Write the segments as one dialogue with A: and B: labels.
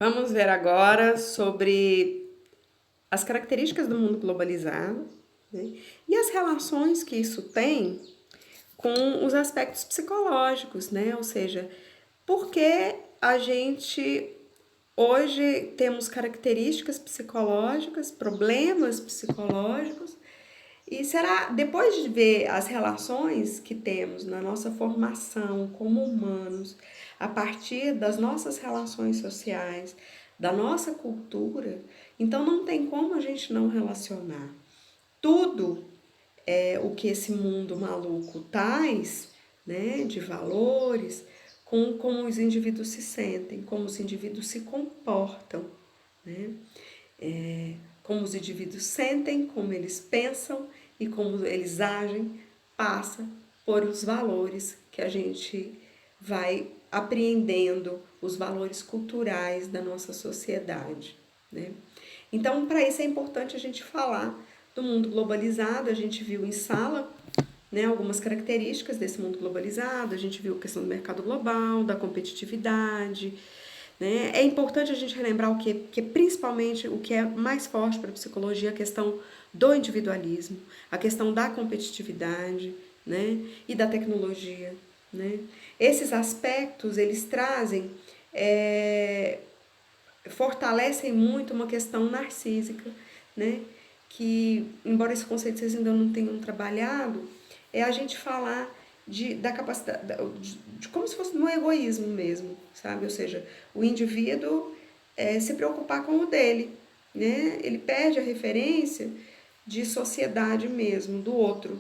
A: Vamos ver agora sobre as características do mundo globalizado, né, e as relações que isso tem com os aspectos psicológicos, né? Ou seja, por que a gente hoje temos características psicológicas, problemas psicológicos, e será, depois de ver as relações que temos na nossa formação como humanos, a partir das nossas relações sociais, da nossa cultura, então não tem como a gente não relacionar tudo o que esse mundo maluco traz, né, de valores, com como os indivíduos se sentem, como os indivíduos se comportam, né? Como os indivíduos sentem, como eles pensam e como eles agem, passa por os valores que a gente vai apreendendo, os valores culturais da nossa sociedade, né? Então, para isso é importante a gente falar do mundo globalizado. A gente viu em sala, né, algumas características desse mundo globalizado, a gente viu a questão do mercado global, da competitividade, né? É importante a gente relembrar o que principalmente o que é mais forte para a psicologia, a questão do individualismo, a questão da competitividade, né, e da tecnologia, né? Esses aspectos, eles trazem, é, fortalecem muito uma questão narcísica, né? Que, embora esse conceito vocês ainda não tenham trabalhado, é a gente falar da capacidade, de como se fosse no egoísmo mesmo, sabe? Ou seja, o indivíduo se preocupar com o dele, né? Ele perde a referência de sociedade mesmo, do outro.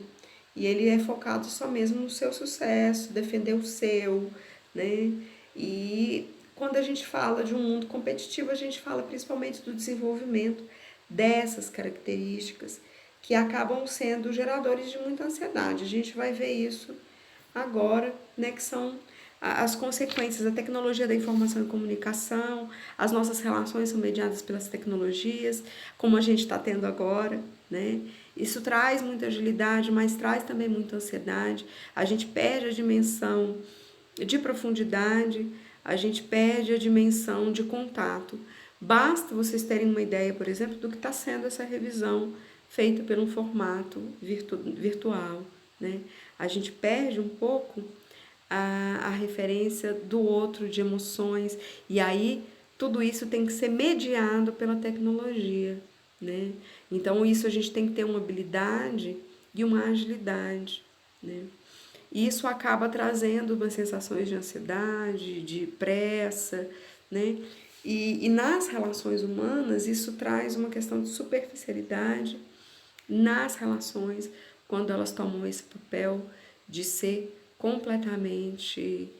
A: E ele é focado só mesmo no seu sucesso, defender o seu, né? E quando a gente fala de um mundo competitivo, a gente fala principalmente do desenvolvimento dessas características que acabam sendo geradores de muita ansiedade. A gente vai ver isso agora, né, que são as consequências da tecnologia da informação e comunicação, as nossas relações são mediadas pelas tecnologias, como a gente está tendo agora, né? Isso traz muita agilidade, mas traz também muita ansiedade. A gente perde a dimensão de profundidade, a gente perde a dimensão de contato. Basta vocês terem uma ideia, por exemplo, do que está sendo essa revisão feita por um formato virtual, né? A gente perde um pouco a referência do outro, de emoções, e aí tudo isso tem que ser mediado pela tecnologia, né? Então isso a gente tem que ter uma habilidade e uma agilidade, né? E isso acaba trazendo umas sensações de ansiedade, de pressa, né? E nas relações humanas, isso traz uma questão de superficialidade nas relações, quando elas tomam esse papel de ser completamente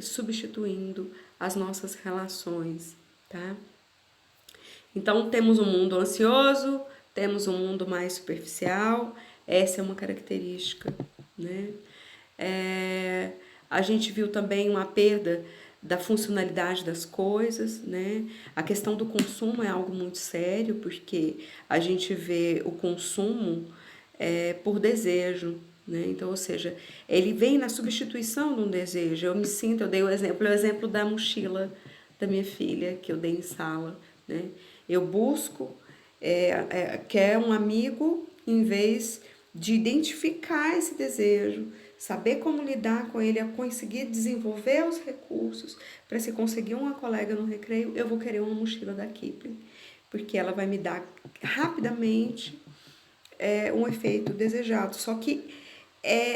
A: substituindo as nossas relações, tá? Então, temos um mundo ansioso, temos um mundo mais superficial, essa é uma característica, né? É, a gente viu também uma perda da funcionalidade das coisas, né? A questão do consumo é algo muito sério, porque a gente vê o consumo por desejo, né? Então, ou seja, ele vem na substituição de um desejo. Eu dei o exemplo da mochila da minha filha, que eu dei em sala, né? Eu busco, quer um amigo, em vez de identificar esse desejo, saber como lidar com ele, a conseguir desenvolver os recursos para se conseguir uma colega no recreio, eu vou querer uma mochila da Kipling, porque ela vai me dar rapidamente um efeito desejado, só que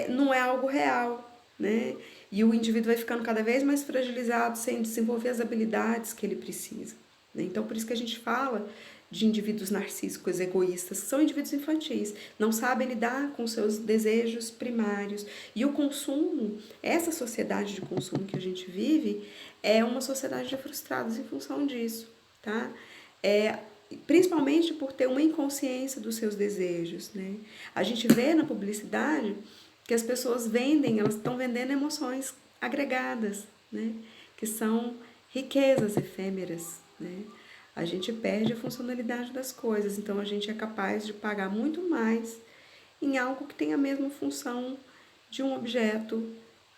A: não é algo real, né? E o indivíduo vai ficando cada vez mais fragilizado sem desenvolver as habilidades que ele precisa, né? Então, por isso que a gente fala de indivíduos narcísicos, egoístas, que são indivíduos infantis, não sabem lidar com seus desejos primários. E o consumo, essa sociedade de consumo que a gente vive, é uma sociedade de frustrados em função disso, tá? Principalmente por ter uma inconsciência dos seus desejos, né? A gente vê na publicidade que as pessoas vendem, elas estão vendendo emoções agregadas, né? Que são riquezas efêmeras, né? A gente perde a funcionalidade das coisas, então a gente é capaz de pagar muito mais em algo que tem a mesma função de um objeto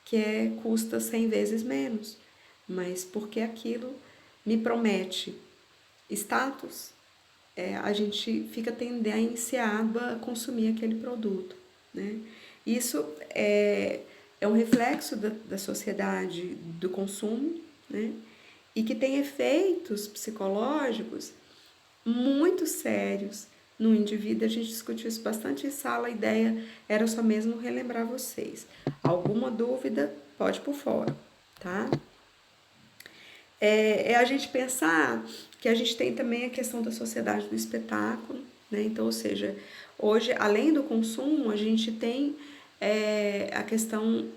A: que custa 100 vezes menos, mas porque aquilo me promete status, a gente fica tendenciado a consumir aquele produto, né? Isso é um reflexo da sociedade do consumo, né? E que tem efeitos psicológicos muito sérios no indivíduo. A gente discutiu isso bastante em sala, a ideia era só mesmo relembrar vocês. Alguma dúvida, pode por fora, tá? É a gente pensar que a gente tem também a questão da sociedade do espetáculo, né? Então, ou seja, hoje, além do consumo, a gente tem a questão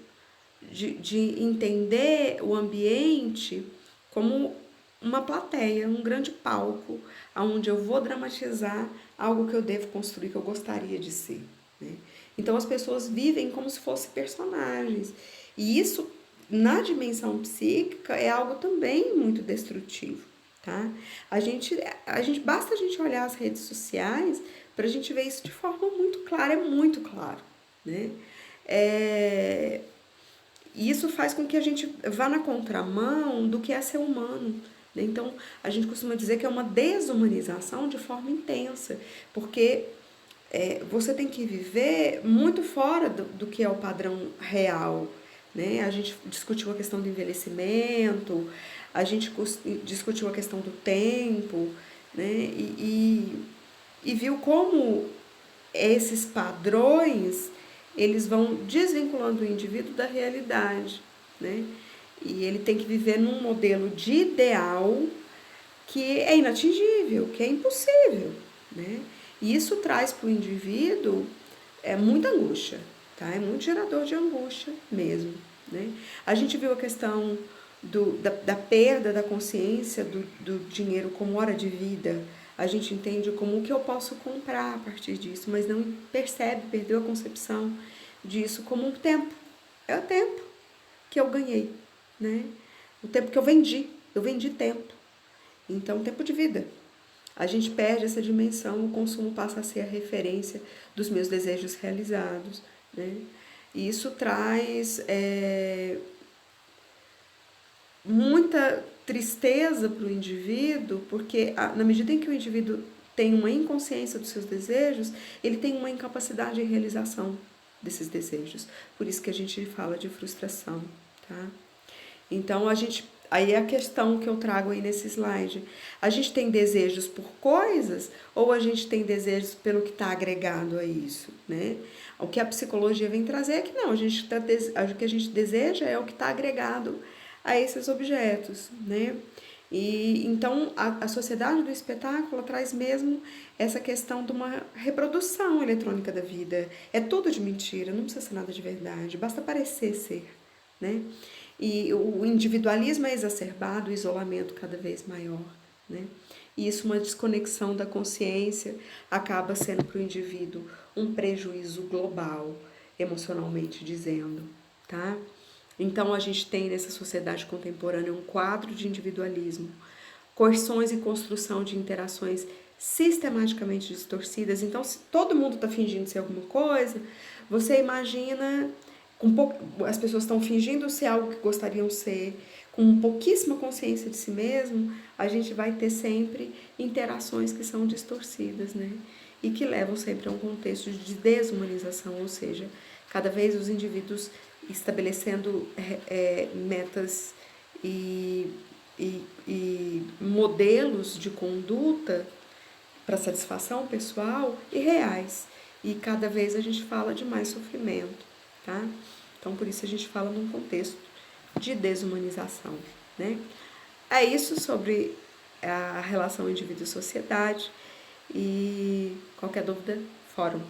A: de entender o ambiente como uma plateia, um grande palco, onde eu vou dramatizar algo que eu devo construir, que eu gostaria de ser, né? Então, as pessoas vivem como se fossem personagens. E isso, na dimensão psíquica, é algo também muito destrutivo, tá? Basta a gente olhar as redes sociais para a gente ver isso de forma muito clara, é muito claro, né? E isso faz com que a gente vá na contramão do que é ser humano, né? Então, a gente costuma dizer que é uma desumanização de forma intensa, porque você tem que viver muito fora do que é o padrão real, né? A gente discutiu a questão do envelhecimento, a gente discutiu a questão do tempo, né? E viu como esses padrões eles vão desvinculando o indivíduo da realidade, né? E ele tem que viver num modelo de ideal que é inatingível, que é impossível, né? E isso traz para o indivíduo muita angústia, tá? É muito gerador de angústia mesmo, né? A gente viu a questão da perda da consciência do dinheiro como hora de vida. A gente entende como o que eu posso comprar a partir disso, mas não percebe, perdeu a concepção disso como um tempo. É o tempo que eu ganhei, né? O tempo que eu vendi tempo. Então, tempo de vida. A gente perde essa dimensão, o consumo passa a ser a referência dos meus desejos realizados, né? E isso traz muita tristeza para o indivíduo, porque na medida em que o indivíduo tem uma inconsciência dos seus desejos, ele tem uma incapacidade de realização desses desejos. Por isso que a gente fala de frustração, tá? Então, aí é a questão que eu trago aí nesse slide. A gente tem desejos por coisas ou a gente tem desejos pelo que está agregado a isso, né? O que a psicologia vem trazer é que não, o que a gente deseja é o que está agregado a esses objetos, né? E então a sociedade do espetáculo traz mesmo essa questão de uma reprodução eletrônica da vida. É tudo de mentira, não precisa ser nada de verdade, basta parecer ser, né? E o individualismo é exacerbado, o isolamento cada vez maior, né? E isso, uma desconexão da consciência, acaba sendo para o indivíduo um prejuízo global, emocionalmente dizendo, tá? Então, a gente tem nessa sociedade contemporânea um quadro de individualismo, coerções e construção de interações sistematicamente distorcidas. Então, se todo mundo está fingindo ser alguma coisa, você imagina as pessoas estão fingindo ser algo que gostariam ser, com pouquíssima consciência de si mesmo, a gente vai ter sempre interações que são distorcidas, né? E que levam sempre a um contexto de desumanização, ou seja, cada vez os indivíduos estabelecendo metas e modelos de conduta para satisfação pessoal irreais. E cada vez a gente fala de mais sofrimento, tá? Então, por isso a gente fala num contexto de desumanização, né? É isso sobre a relação indivíduo-sociedade e qualquer dúvida, fórum.